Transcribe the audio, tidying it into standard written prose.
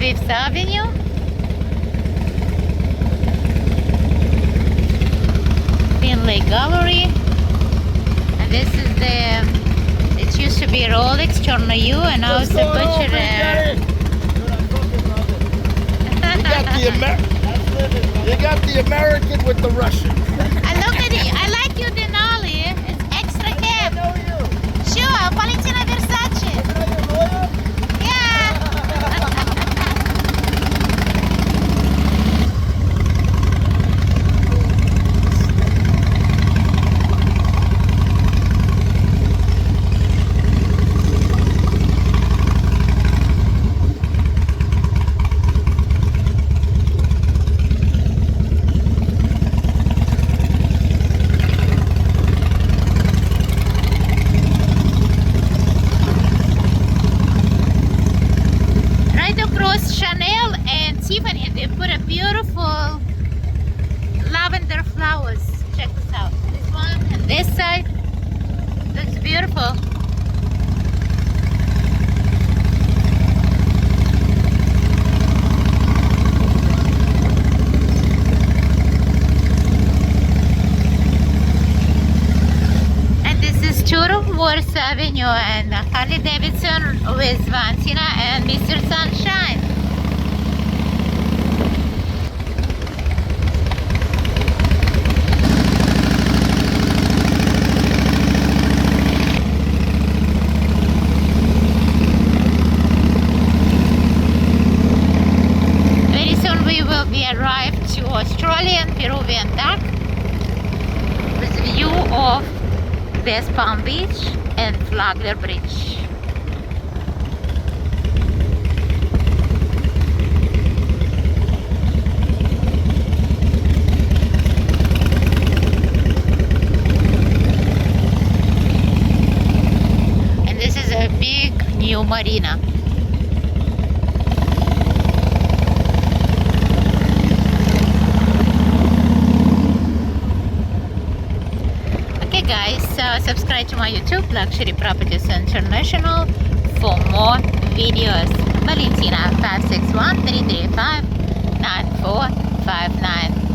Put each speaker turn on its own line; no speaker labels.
Fifth Avenue. Finlay Gallery. And this is the, it used to be Rolex, Chornayu, and now it's a butcher there.
You got the American with the Russian.
I look at it. I like you, Denali. It's extra cap. Sure, Valentina Versace. Yeah. Chanel and Tiffany, they put a beautiful lavender flowers. Check this out. This one and this side looks beautiful. And this is Tour of Worth Avenue and Harley Davidson with Valentina and Mr. Sunshine. We arrived to Australian Peruvian Duck with view of West Palm Beach and Flagler Bridge. And this is a big new marina. Guys, subscribe to my YouTube, Luxury Properties International, for more videos. Valentina 561 335 9459.